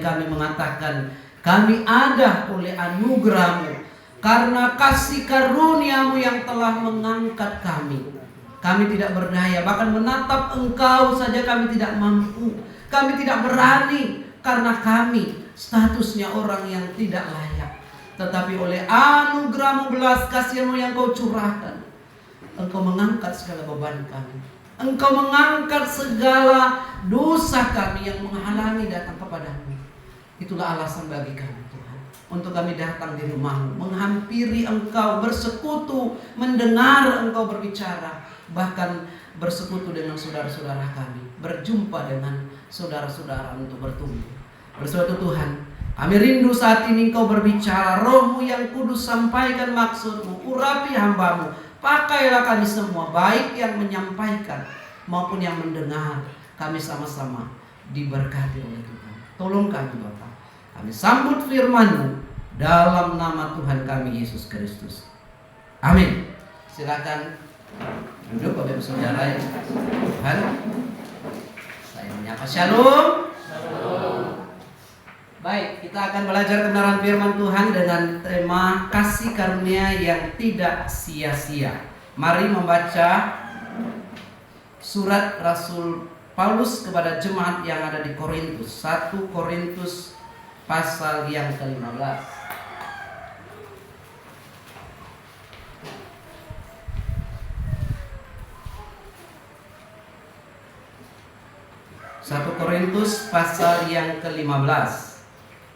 kami mengatakan, kami ada oleh anugerah-Mu, karena kasih karunia-Mu yang telah mengangkat kami. Kami tidak berdaya, bahkan menatap Engkau saja kami tidak mampu. Kami tidak berani, karena kami statusnya orang yang tidak layak. Tetapi oleh anugerah-Mu, belas kasih-Mu yang Kau curahkan, Engkau mengangkat segala beban kami. Engkau mengangkat segala dosa kami yang menghalangi datang kepadamu. Itulah alasan bagi kami, Tuhan, untuk kami datang di rumah-Mu, menghampiri Engkau, bersekutu, mendengar Engkau berbicara, bahkan bersekutu dengan saudara-saudara kami, berjumpa dengan saudara-saudara untuk bertumbuh. Oleh sebab itu Tuhan, kami rindu saat ini Engkau berbicara, Roh-Mu yang kudus sampaikan maksud-Mu, urapi hamba-Mu. Pakailah kami semua, baik yang menyampaikan maupun yang mendengar. Kami sama-sama diberkati oleh Tuhan. Tolong kami Bapa, kami sambut firman-Mu dalam nama Tuhan kami Yesus Kristus. Amin. Silakan duduk Bapak Ibu Saudara yang dikasihi Tuhan. Saya menyapa shalom. Baik, kita akan belajar kebenaran firman Tuhan dengan tema kasih karunia yang tidak sia-sia. Mari membaca surat Rasul Paulus kepada jemaat yang ada di Korintus, 1 Korintus pasal yang ke-15. 1 Korintus pasal yang ke-15.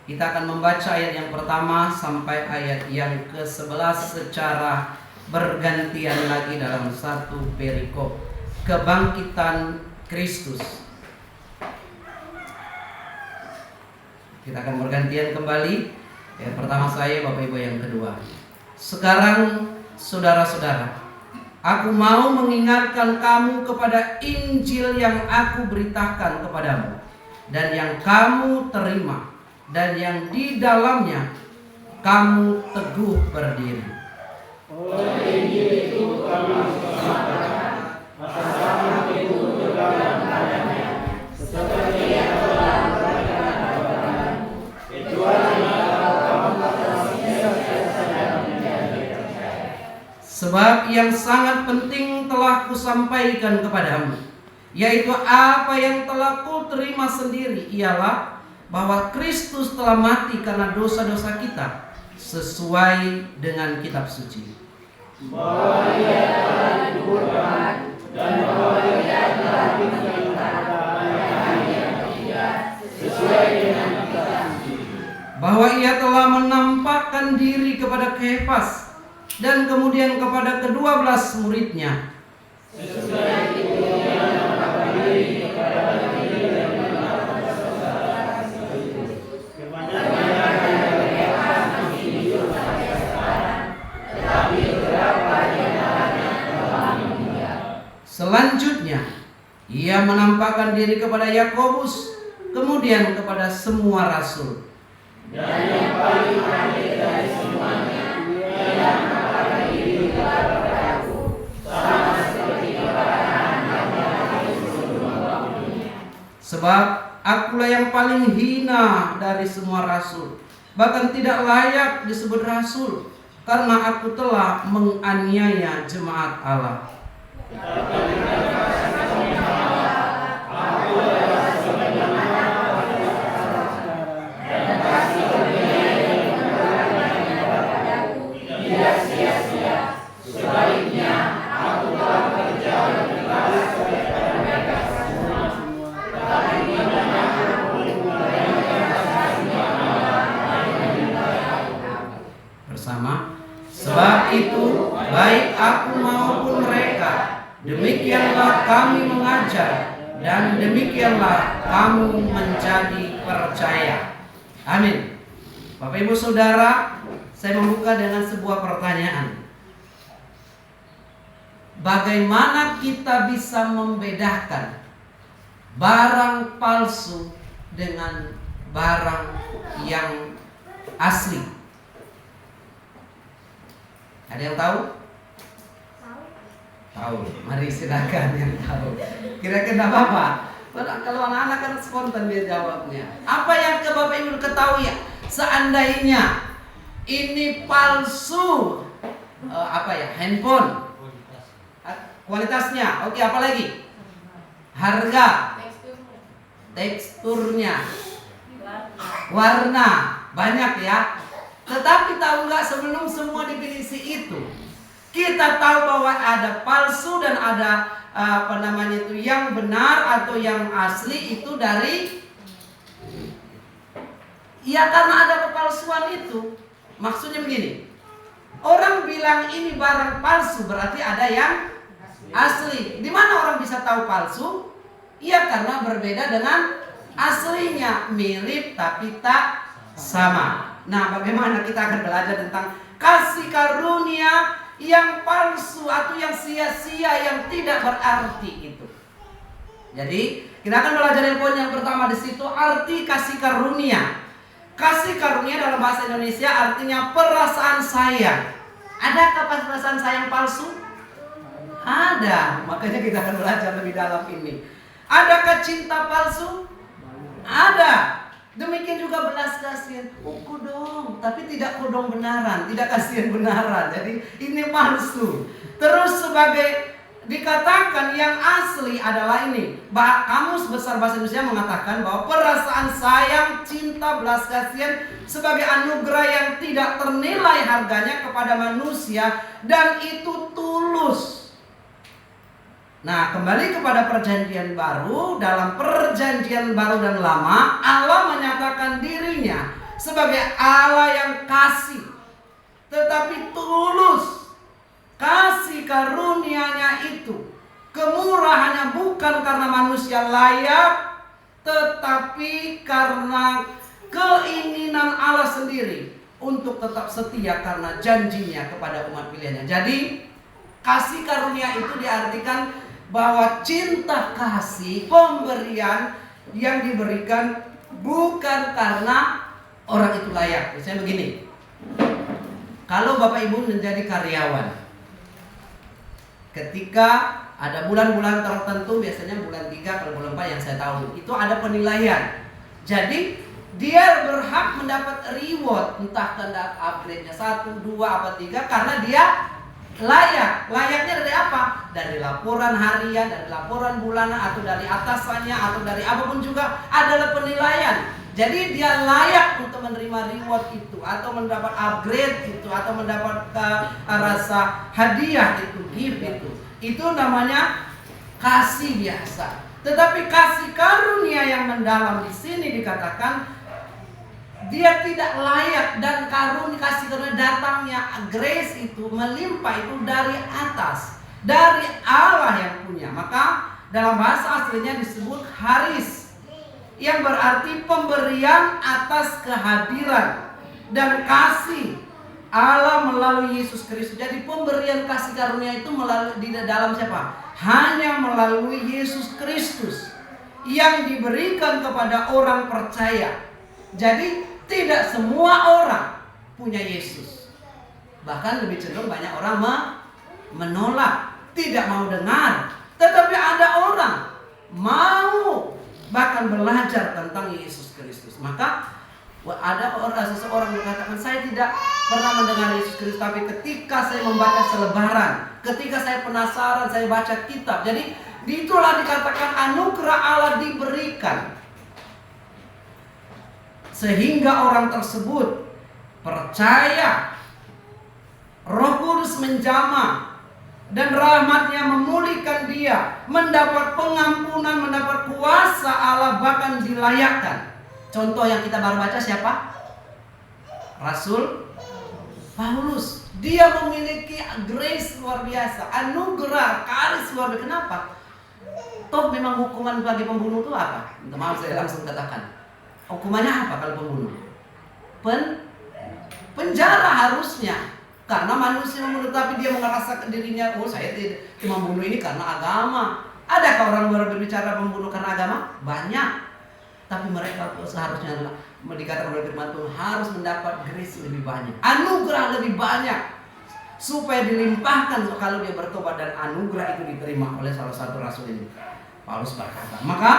Kita akan membaca ayat yang pertama sampai ayat yang ke-11 secara bergantian lagi dalam satu perikop kebangkitan Kristus. Kita akan bergantian kembali. Yang pertama saya, Bapak Ibu yang kedua. Sekarang saudara-saudara, aku mau mengingatkan kamu kepada Injil yang aku beritakan kepadamu, dan yang kamu terima, dan yang di dalamnya kamu teguh berdiri. Oleh Injil itu kamu diselamatkan, maka kamu teguh berpegang padanya, seperti yang telah dikatakan kepadamu, kecuali kamu telah sia-sia menjadi percaya. Sebab yang sangat penting telah kusampaikan kepadamu, yaitu apa yang telah kuterima sendiri, ialah bahwa Kristus telah mati karena dosa-dosa kita sesuai dengan kitab suci, bahwa Ia telah dikuburkan, dan bahwa Ia telah dibangkitkan pada hari yang ketiga sesuai dengan kitab suci, bahwa Ia telah menampakkan diri kepada Kefas dan kemudian kepada ke-12 muridnya. sesudah itu Ia menampakkan diri kepada Selanjutnya, Ia menampakkan diri kepada Yakobus, kemudian kepada semua rasul. dan yang paling akhir dari semuanya, Ia menampakkan diri kepadaku, sama seperti kepada anak-anaknya di seluruh dunia. Sebab akulah yang paling hina dari semua rasul, bahkan tidak layak disebut rasul, karena aku telah menganiaya jemaat Allah. Bersama, sebab itu baik aku maupun mereka, demikianlah kami mengajar, dan demikianlah kamu menjadi percaya. Amin. Bapak Ibu Saudara, saya membuka dengan sebuah pertanyaan. Bagaimana kita bisa membedakan barang palsu dengan barang yang asli? Ada yang tahu? Tahu. Mari silakan yang tahu. Kira-kira apa? Kalau anak-anak kan spontan dia jawabnya. Apa yang ke Bapak Ibu ketahui ya? Seandainya ini palsu, handphone, kualitasnya, oke, apa lagi? Harga, teksturnya, warna, banyak ya. Tetapi tahu nggak, sebelum semua definisi itu, kita tahu bahwa ada palsu dan ada yang benar atau yang asli itu dari, ya karena ada kepalsuan itu. Maksudnya begini, orang bilang ini barang palsu berarti ada yang asli. Di mana orang bisa tahu palsu? Ya karena berbeda dengan aslinya, mirip tapi tak sama. Nah, bagaimana kita akan belajar tentang kasih karunia yang palsu atau yang sia-sia, yang tidak berarti itu. Jadi kita akan belajar poin yang pertama di situ, arti kasih karunia. Kasih karunia dalam bahasa Indonesia artinya perasaan sayang. Adakah perasaan sayang palsu? Ada. Makanya kita akan belajar lebih dalam ini. Adakah cinta palsu? Ada. Demikian juga belas kasihan. Kudong, tapi tidak kudong benaran, tidak kasihan benaran. Jadi ini palsu. Terus sebagai dikatakan yang asli adalah ini. Kamus Besar Bahasa Indonesia mengatakan bahwa perasaan sayang, cinta, belas kasihan sebagai anugerah yang tidak ternilai harganya kepada manusia, dan itu tulus. Nah, kembali kepada perjanjian baru. Dalam perjanjian baru dan lama, Allah menyatakan dirinya sebagai Allah yang kasih, tetapi tulus. Kasih karunia-Nya itu, kemurahannya bukan karena manusia layak, tetapi karena keinginan Allah sendiri untuk tetap setia karena janjinya kepada umat pilihannya. Jadi kasih karunia itu diartikan bahwa cinta kasih, pemberian yang diberikan bukan karena orang itu layak. Misalnya begini, kalau Bapak Ibu menjadi karyawan, ketika ada bulan-bulan tertentu, biasanya bulan 3 kalau bulan 4 yang saya tahu, itu ada penilaian. Jadi dia berhak mendapat reward, entah tanda upgrade-nya 1, 2, apa 3, karena dia layak. Layaknya dari apa? Dari laporan harian, dari laporan bulanan, atau dari atasannya, atau dari apapun juga adalah penilaian. Jadi dia layak untuk menerima reward itu, atau mendapat upgrade itu, atau mendapat rasa hadiah itu, gift itu. Itu namanya kasih biasa. Tetapi kasih karunia yang mendalam di sini dikatakan dia tidak layak, dan kasih karunia datangnya, grace itu melimpah itu dari atas, dari Allah yang punya. Maka dalam bahasa aslinya disebut haris, yang berarti pemberian atas kehadiran dan kasih Allah melalui Yesus Kristus. Jadi pemberian kasih karunia itu melalui di dalam siapa? Hanya melalui Yesus Kristus yang diberikan kepada orang percaya. Jadi tidak semua orang punya Yesus. Bahkan lebih cenderung banyak orang menolak, tidak mau dengar. Tetapi ada orang mau bahkan belajar tentang Yesus Kristus. Maka ada seseorang yang mengatakan, saya tidak pernah mendengar Yesus Kristus, tapi ketika saya membaca selebaran, ketika saya penasaran, saya baca kitab. Jadi itulah dikatakan anugerah Allah diberikan, sehingga orang tersebut percaya, Roh Kudus menjamah, dan rahmat-Nya memulihkan dia, mendapat pengampunan, mendapat kuasa Allah, bahkan dilayakkan. Contoh yang kita baru baca siapa? Rasul Paulus. Dia memiliki grace luar biasa, anugerah, karis luar biasa. Kenapa? Toh memang hukuman bagi pembunuh itu apa? Minta maaf saya langsung katakan. Hukumannya apa kalau pembunuh? Penjara harusnya. Karena manusia membunuh, tapi dia merasakan dirinya, oh saya tidak membunuh ini karena agama. Adakah orang berbicara membunuh karena agama? Banyak. Tapi mereka seharusnya dikatakan oleh firman Tuhan harus mendapat grace lebih banyak, anugerah lebih banyak, supaya dilimpahkan kalau dia bertobat, dan anugerah itu diterima oleh salah satu rasul ini. Paulus berkata, maka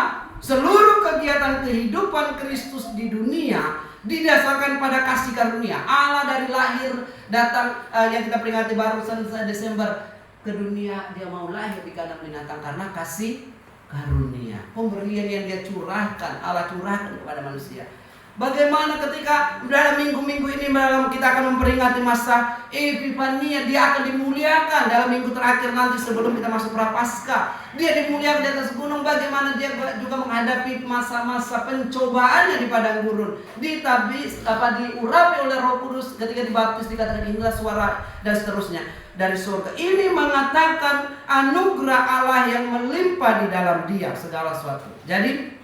Seluruh kegiatan kehidupan Kristus di dunia didasarkan pada kasih karunia. Allah dari lahir datang, yang kita peringati barusan Desember, ke dunia dia mau lahir di kandang binatang karena kasih karunia. Pemberian yang dia curahkan, Allah curahkan kepada manusia. Bagaimana ketika dalam minggu-minggu ini kita akan memperingati masa Epifania, dia akan dimuliakan dalam minggu terakhir nanti sebelum kita masuk Prapaskah. Dia dimuliakan di atas gunung. Bagaimana dia juga menghadapi masa-masa pencobaannya di padang gurun. Diurapi oleh Roh Kudus ketika dibaptis, dikatakan inilah suara dan seterusnya dari surga. Ini mengatakan anugerah Allah yang melimpah di dalam dia segala sesuatu. Jadi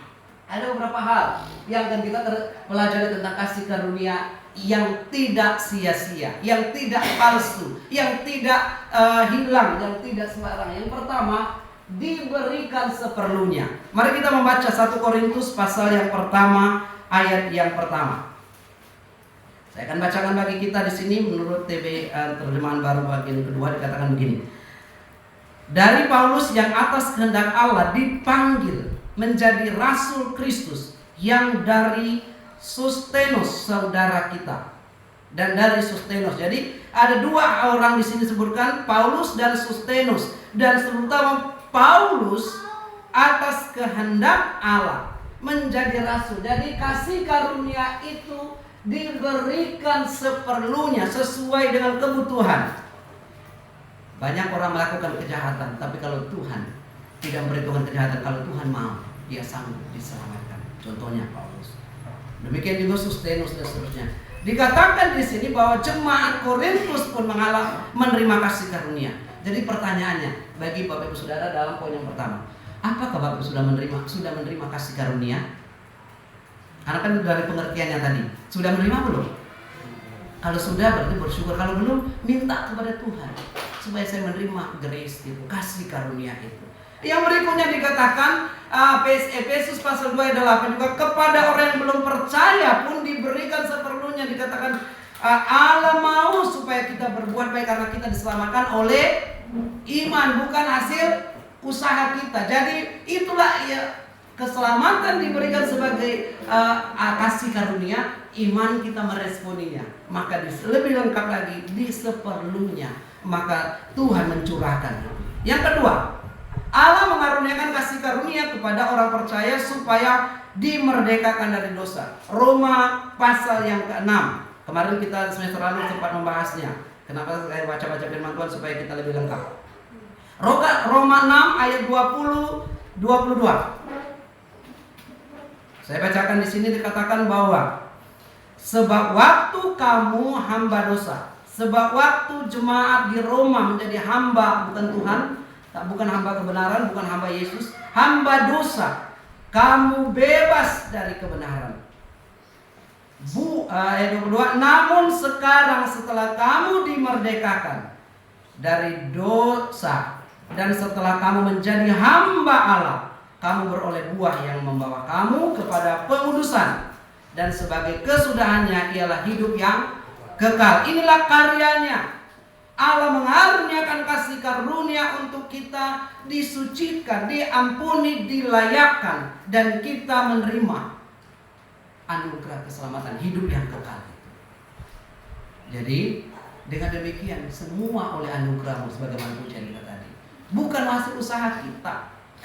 ada beberapa hal yang akan kita pelajari tentang kasih karunia yang tidak sia-sia, yang tidak palsu, yang tidak hilang, yang tidak sembarang. Yang pertama, diberikan seperlunya. Mari kita membaca 1 Korintus pasal yang pertama, ayat yang pertama. Saya akan bacakan bagi kita di sini menurut terjemahan baru bagian kedua, dikatakan begini. Dari Paulus yang atas kehendak Allah dipanggil menjadi rasul Kristus, yang dari Sostenos saudara kita, dan dari Sostenos. Jadi ada dua orang di sini disebutkan, Paulus dan Sostenos, dan terutama Paulus atas kehendak Allah menjadi rasul. Jadi kasih karunia itu diberikan seperlunya sesuai dengan kebutuhan. Banyak orang melakukan kejahatan, tapi kalau Tuhan tidak memberitahukan kejahatan, kalau Tuhan mau, dia sanggup diselamatkan. Contohnya Paulus. Demikian juga Sostenos dan seterusnya. Dikatakan di sini bahwa jemaat Korintus pun menerima kasih karunia. Jadi pertanyaannya bagi Bapak Ibu Saudara dalam poin yang pertama, apakah Bapak Ibu sudah menerima kasih karunia? Karena kan dari pengertiannya tadi, sudah menerima belum? Kalau sudah berarti bersyukur, kalau belum minta kepada Tuhan supaya saya menerima grace itu, kasih karunia itu. Yang berikutnya dikatakan Efesus pasal 2 ayat 8 juga, kepada orang yang belum percaya pun diberikan seperlunya. Dikatakan Allah mau supaya kita berbuat baik karena kita diselamatkan oleh iman, bukan hasil usaha kita. Jadi itulah keselamatan diberikan sebagai kasih karunia, iman kita meresponinya. Maka lebih lengkap lagi di seperlunya, maka Tuhan mencurahkan. Yang kedua, Allah mengaruniakan kasih karunia kepada orang percaya supaya dimerdekakan dari dosa. Roma pasal yang ke-6. Kemarin kita semester lalu sempat membahasnya. Kenapa saya baca-baca firman Tuhan supaya kita lebih lengkap. Roma 6 ayat 20-22. Saya bacakan di sini, dikatakan bahwa sebab waktu kamu hamba dosa, sebab waktu jemaat di Roma menjadi hamba bukan Tuhan, bukan hamba kebenaran, bukan hamba Yesus, hamba dosa, kamu bebas dari kebenaran. Ayat 22, namun sekarang setelah kamu dimerdekakan dari dosa dan setelah kamu menjadi hamba Allah, kamu beroleh buah yang membawa kamu kepada pengudusan, dan sebagai kesudahannya ialah hidup yang kekal. Inilah karyanya. Allah mengaruniakan kasih karunia untuk kita disucikan, diampuni, dilayakkan, dan kita menerima anugerah keselamatan hidup yang kekal. Jadi dengan demikian semua oleh anugerahmu sebagaimana pujian kita tadi. Bukan hasil usaha kita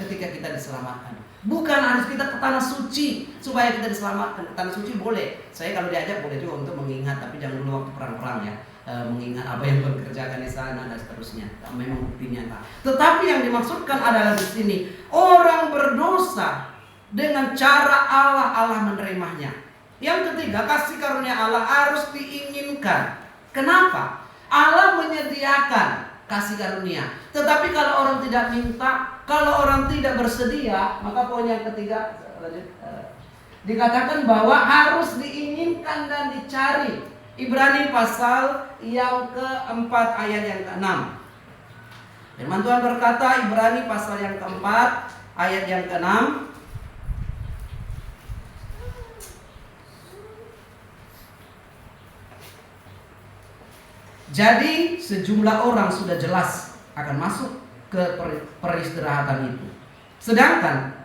ketika kita diselamatkan. Bukan harus kita ke tanah suci supaya kita diselamatkan. Ke tanah suci boleh. Saya kalau diajak boleh juga untuk mengingat, tapi jangan dulu waktu perang-perang ya. Mengingat apa yang dikerjakan di sana dan seterusnya. Memang bukti nyata. Tetapi yang dimaksudkan adalah di sini orang berdosa dengan cara Allah menerimanya. Yang ketiga, kasih karunia Allah harus diinginkan. Kenapa? Allah menyediakan kasih karunia. Tetapi kalau orang tidak minta, kalau orang tidak bersedia, maka poin yang ketiga dikatakan bahwa harus diinginkan dan dicari. Ibrani pasal yang keempat ayat yang ke-6. Firman Tuhan berkata, Ibrani pasal yang keempat ayat yang ke-6, jadi sejumlah orang sudah jelas akan masuk ke peristirahatan itu. Sedangkan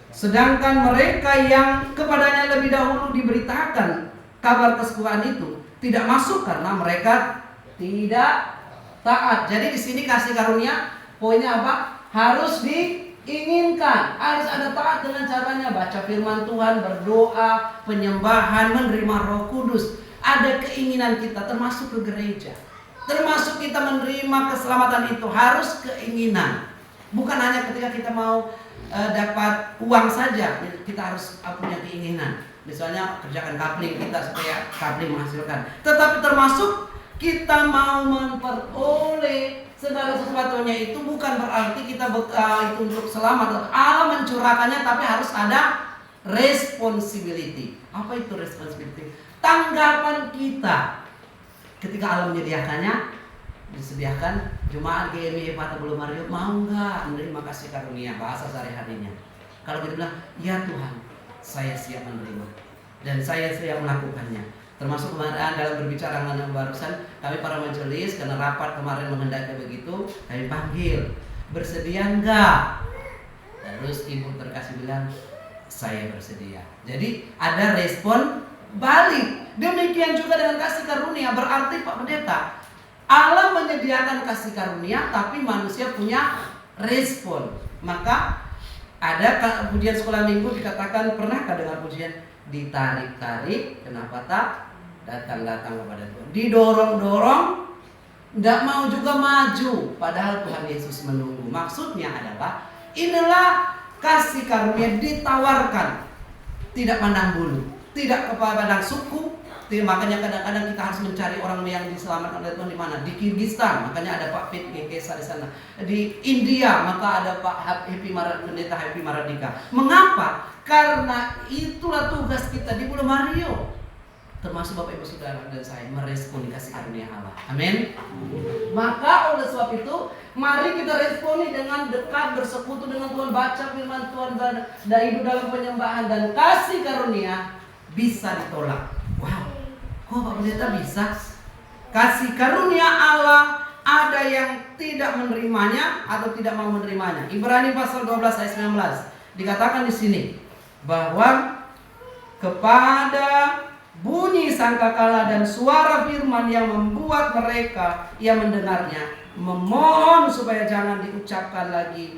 Sedangkan mereka yang kepadanya lebih dahulu diberitakan kabar kesukaan itu tidak masuk karena mereka tidak taat. Jadi di sini kasih karunia poinnya apa? Harus diinginkan, harus ada taat dengan caranya baca firman Tuhan, berdoa, penyembahan, menerima Roh Kudus. Ada keinginan kita termasuk ke gereja. Termasuk kita menerima keselamatan itu harus keinginan. Bukan hanya ketika kita mau dapat uang saja, kita harus punya keinginan. Misalnya kerjakan kapling kita supaya kapling menghasilkan. Tetapi termasuk kita mau memperoleh segala sesuatunya itu bukan berarti kita itu untuk selamat. Allah mencurahkannya tapi harus ada responsibility. Apa itu responsibility? Tanggapan kita ketika Allah menyediakannya. Disediakan jemaat GMI Epata Bulu Mario, mau nggak menerima kasih karunia bahasa sehari-harinya? Kalau kita bilang, ya Tuhan, saya siap menerima dan saya siap melakukannya. Termasuk kemarin dalam berbicara mengenai barusan, kami para majelis karena rapat kemarin menghendaki begitu, kami panggil, bersedia nggak? Terus ibu terkasih bilang, saya bersedia. Jadi ada respon balik. Demikian juga dengan kasih karunia, berarti Pak Pendeta, Allah menyediakan kasih karunia, tapi manusia punya respon. Maka ada pujian sekolah minggu dikatakan, pernahkah dengar pujian? Ditarik-tarik, kenapa tak datang-datang kepada Tuhan? Didorong-dorong, tidak mau juga maju, padahal Tuhan Yesus menunggu. Maksudnya adalah, inilah kasih karunia ditawarkan, tidak pandang bulu, tidak kepada suku. Makanya kadang-kadang kita harus mencari orang yang diselamatkan oleh Tuhan di mana? Di Kirgistan, makanya ada Pak Pit Gekesa di sana. Di India, maka ada Pak Pendeta Happy Maradika. Mengapa? Karena itulah tugas kita di Bulu Mario. Termasuk Bapak Ibu Saudara dan saya meresponi kasih karunia Allah. Amin. Maka oleh sebab itu, mari kita responi dengan dekat bersekutu dengan Tuhan, baca firman Tuhan dan hidup dalam penyembahan, dan kasih karunia bisa ditolak. Wow. Kok Pak Pendeta bisa? Kasih karunia Allah ada yang tidak menerimanya atau tidak mau menerimanya. Ibrani pasal 12 ayat 19 dikatakan di sini bahwa kepada bunyi sangkakala dan suara firman yang membuat mereka yang mendengarnya memohon supaya jangan diucapkan lagi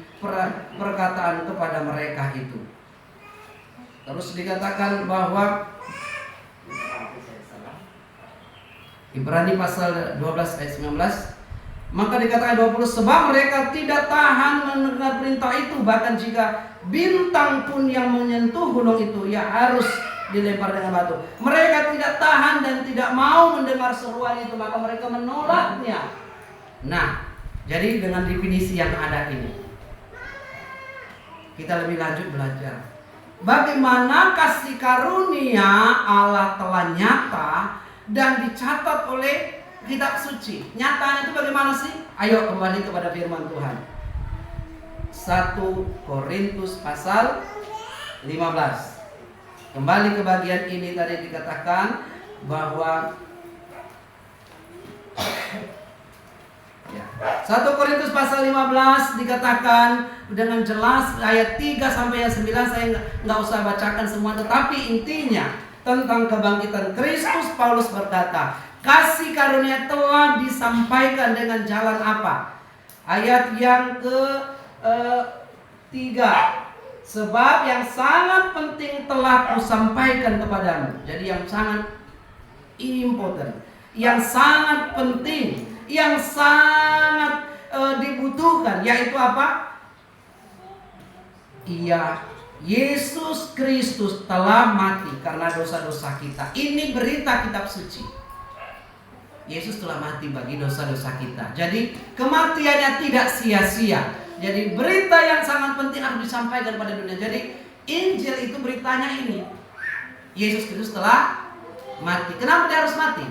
perkataan kepada mereka itu. Terus dikatakan bahwa Ibrani pasal 12 ayat 19, maka dikatakan 20, sebab mereka tidak tahan mendengar perintah itu, bahkan jika bintang pun yang menyentuh gunung itu, ya harus dilempar dengan batu. Mereka tidak tahan dan tidak mau mendengar seruan itu, maka mereka menolaknya. Nah, jadi dengan definisi yang ada ini, kita lebih lanjut belajar bagaimana kasih karunia Allah telah nyata dan dicatat oleh kitab suci. Nyatanya itu bagaimana sih? Ayo kembali kepada firman Tuhan. 1 Korintus pasal 15. Kembali ke bagian ini, tadi dikatakan bahwa 1 Korintus pasal 15 dikatakan dengan jelas ayat 3 sampai ayat 9, saya nggak usah bacakan semua, tetapi intinya tentang kebangkitan Kristus, Paulus berkata, kasih karunia telah disampaikan dengan jalan apa? Ayat yang ke-3, sebab yang sangat penting telah kusampaikan kepadamu. Jadi yang sangat important, yang sangat penting, yang sangat dibutuhkan, yaitu apa? Yesus Kristus telah mati karena dosa-dosa kita. Ini berita kitab suci. Yesus telah mati bagi dosa-dosa kita. Jadi kematiannya tidak sia-sia. Jadi berita yang sangat penting harus disampaikan pada dunia. Jadi Injil itu beritanya ini. Yesus Kristus telah mati. Kenapa dia harus mati?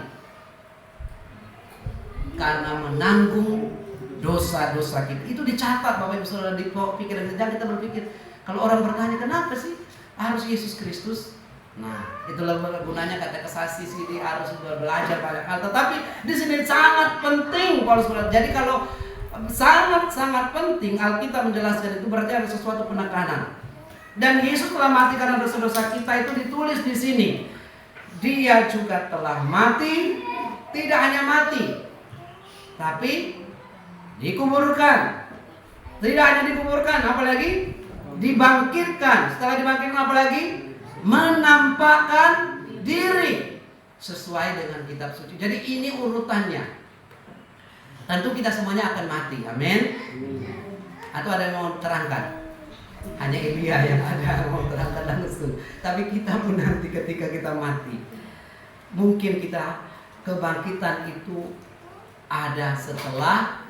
Karena menanggung dosa-dosa kita. Itu dicatat Bapak Ibu Saudara di pikiran kita. Kita berpikir, kalau orang bertanya kenapa sih harus Yesus Kristus? Nah, itulah gunanya kata kesasi sini harus belajar banyak hal. Tetapi di sini sangat penting Paulus berkata. Jadi kalau sangat-sangat penting Alkitab menjelaskan itu berarti ada sesuatu penekanan. Dan Yesus telah mati karena dosa-dosa kita, itu ditulis di sini. Dia juga telah mati, tidak hanya mati, tapi dikuburkan. Tidak hanya dikuburkan, apalagi dibangkitkan. Setelah dibangkitkan apalagi menampakkan diri sesuai dengan kitab suci. Jadi ini urutannya. Tentu kita semuanya akan mati. Amin. Atau ada yang mau terangkan? Hanya Elia yang ada mau terangkan langsung. Tapi kita pun nanti ketika kita mati, mungkin kita kebangkitan itu ada setelah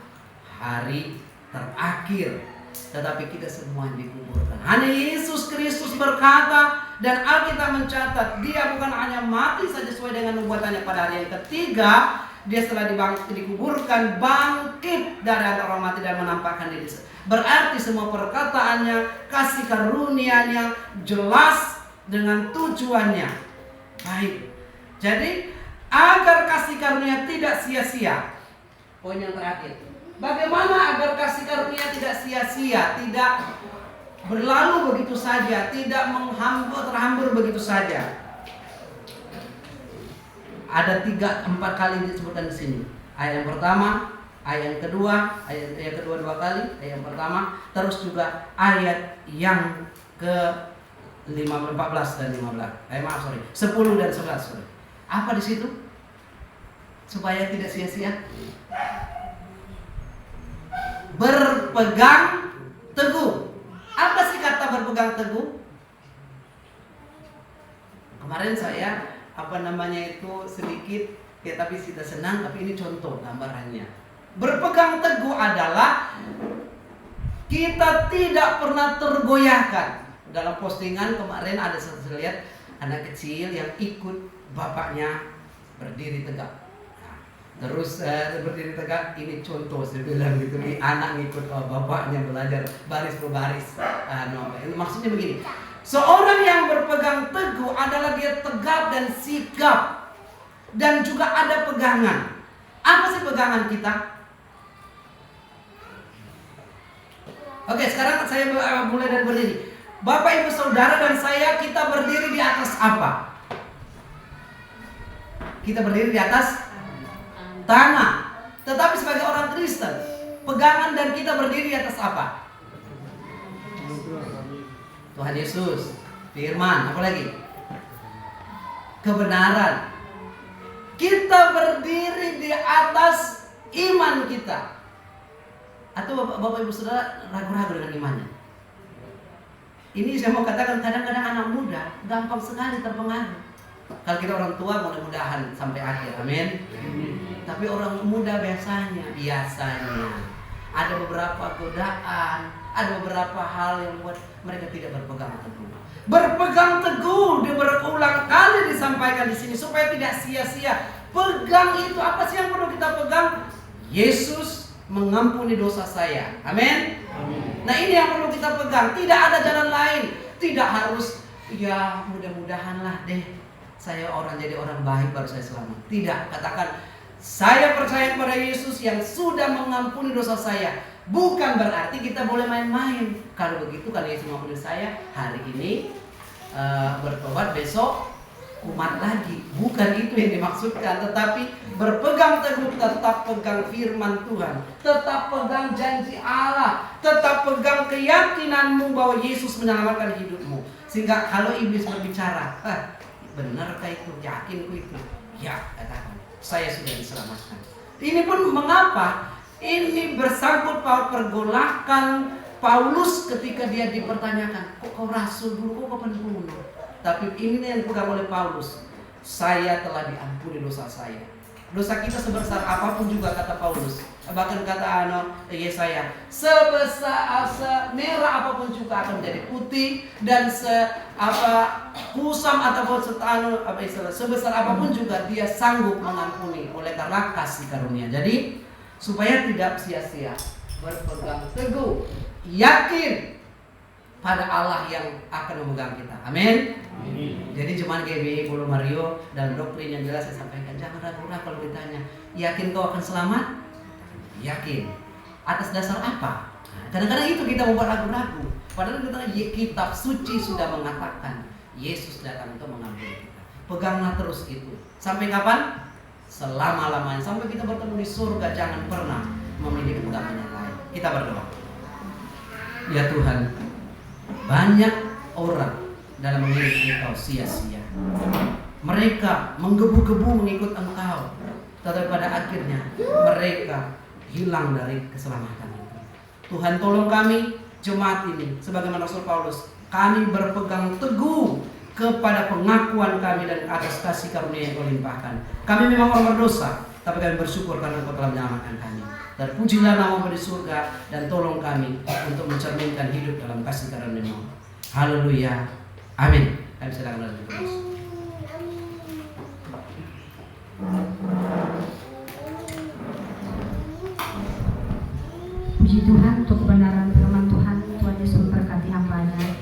hari terakhir. Tetapi kita semua dikuburkan. Hanya Yesus Kristus berkata, dan Alkitab mencatat, dia bukan hanya mati saja sesuai dengan nubuatannya pada hari yang ketiga, dia setelah dikuburkan, bangkit dari antara orang mati dan menampakkan diri. Berarti semua perkataannya, kasih karunia-Nya jelas dengan tujuannya. Baik. Jadi agar kasih karunia tidak sia-sia. Poin yang terakhir. Bagaimana agar kasih karunia tidak sia-sia, tidak berlalu begitu saja, tidak terhambur begitu saja? Ada 3-4 kali disebutkan di sini. Ayat yang pertama, ayat yang kedua, ayat yang kedua 2 kali, ayat yang pertama, terus juga ayat yang ke 14 dan 15. 10 dan 11, sorry. Apa di situ? Supaya tidak sia-sia. Berpegang teguh. Apa sih kata berpegang teguh? Kemarin saya sedikit ya, tapi kita senang, tapi ini contoh gambarannya. Berpegang teguh adalah kita tidak pernah tergoyahkan. Dalam postingan kemarin ada saya lihat anak kecil yang ikut bapaknya berdiri tegak. Terus berdiri tegak, ini contoh saya bilang gitu, anak ngikut bapaknya belajar baris per baris. Maksudnya begini, seorang yang berpegang teguh adalah dia tegap dan sigap, dan juga ada pegangan. Apa sih pegangan kita? Oke, sekarang saya mulai dari berdiri. Bapak, ibu, saudara dan saya, kita berdiri di atas apa? Kita berdiri di atas tanah. Tetapi sebagai orang Kristen, pegangan dan kita berdiri di atas apa? Tuhan Yesus, firman, apa lagi? Kebenaran. Kita berdiri di atas iman kita. Atau Bapak Ibu Saudara ragu-ragu dengan imannya? Ini saya mau katakan, kadang-kadang anak muda gampang sekali terpengaruh. Kalau kita orang tua mudah-mudahan sampai akhir, amin. Tapi orang muda biasanya ada beberapa godaan, ada beberapa hal yang membuat mereka tidak berpegang teguh. Berpegang teguh berulang kali disampaikan di sini supaya tidak sia-sia. Pegang itu apa sih yang perlu kita pegang? Yesus mengampuni dosa saya, amin. Nah, ini yang perlu kita pegang. Tidak ada jalan lain. Tidak harus ya mudah-mudahanlah deh saya jadi orang baik baru saya selamat. Tidak, katakan saya percaya kepada Yesus yang sudah mengampuni dosa saya. Bukan berarti kita boleh main-main. Kalau begitu, kalau Yesus mengampuni saya hari ini bertobat, besok kumat lagi. Bukan itu yang dimaksudkan. Tetapi berpegang teguh, tetap pegang firman Tuhan, tetap pegang janji Allah, tetap pegang keyakinanmu bahwa Yesus menyelamatkan hidupmu. Sehingga kalau iblis berbicara, benarkah itu? Yakinku itu? Ya, katakan saya sudah diselamatkan. Ini pun mengapa? Ini bersangkut pada pergolakan Paulus ketika dia dipertanyakan, kok kau rasul dulu, kok kau pembunuh? Tapi ini yang dipegang oleh Paulus, saya telah diampuni dosa saya. Dosa kita sebesar apapun juga, kata Paulus. Bahkan kata Yesaya, merah apapun juga akan menjadi putih, dan kusam ataupun sebesar apapun juga dia sanggup mengampuni oleh karena kasih karunia. Jadi supaya tidak sia-sia, berpegang teguh, yakin pada Allah yang akan memegang kita. Amin. Jadi cuman GBI Pulau Mario dalam doktrin yang jelas saya sampaikan, jangan ragu-ragu kalau ditanya, yakin kau akan selamat? Yakin. Atas dasar apa? Kadang-kadang itu kita membuat ragu-ragu. Padahal kitab suci sudah mengatakan Yesus datang untuk mengambil kita. Peganglah terus itu. Sampai kapan? Selama-lamanya. Sampai kita bertemu di surga, jangan pernah memiliki pegangan yang lain. Kita berdoa. Ya Tuhan, banyak orang dalam mengiring Engkau sia-sia. Mereka menggebu-gebu mengikut Engkau, tetapi pada akhirnya mereka hilang dari keselamatan itu. Tuhan, tolong kami jemaat ini, sebagaimana Rasul Paulus, kami berpegang teguh kepada pengakuan kami dan atas kasih karunia yang Kau limpahkan. Kami memang orang berdosa, tapi kami bersyukur karena Engkau telah menyelamatkan kami. Dan pujilah nama-Mu di surga, dan tolong kami untuk mencerminkan hidup dalam kasih karunia-Mu. Haleluya. Amin. Kami sedang berdoa.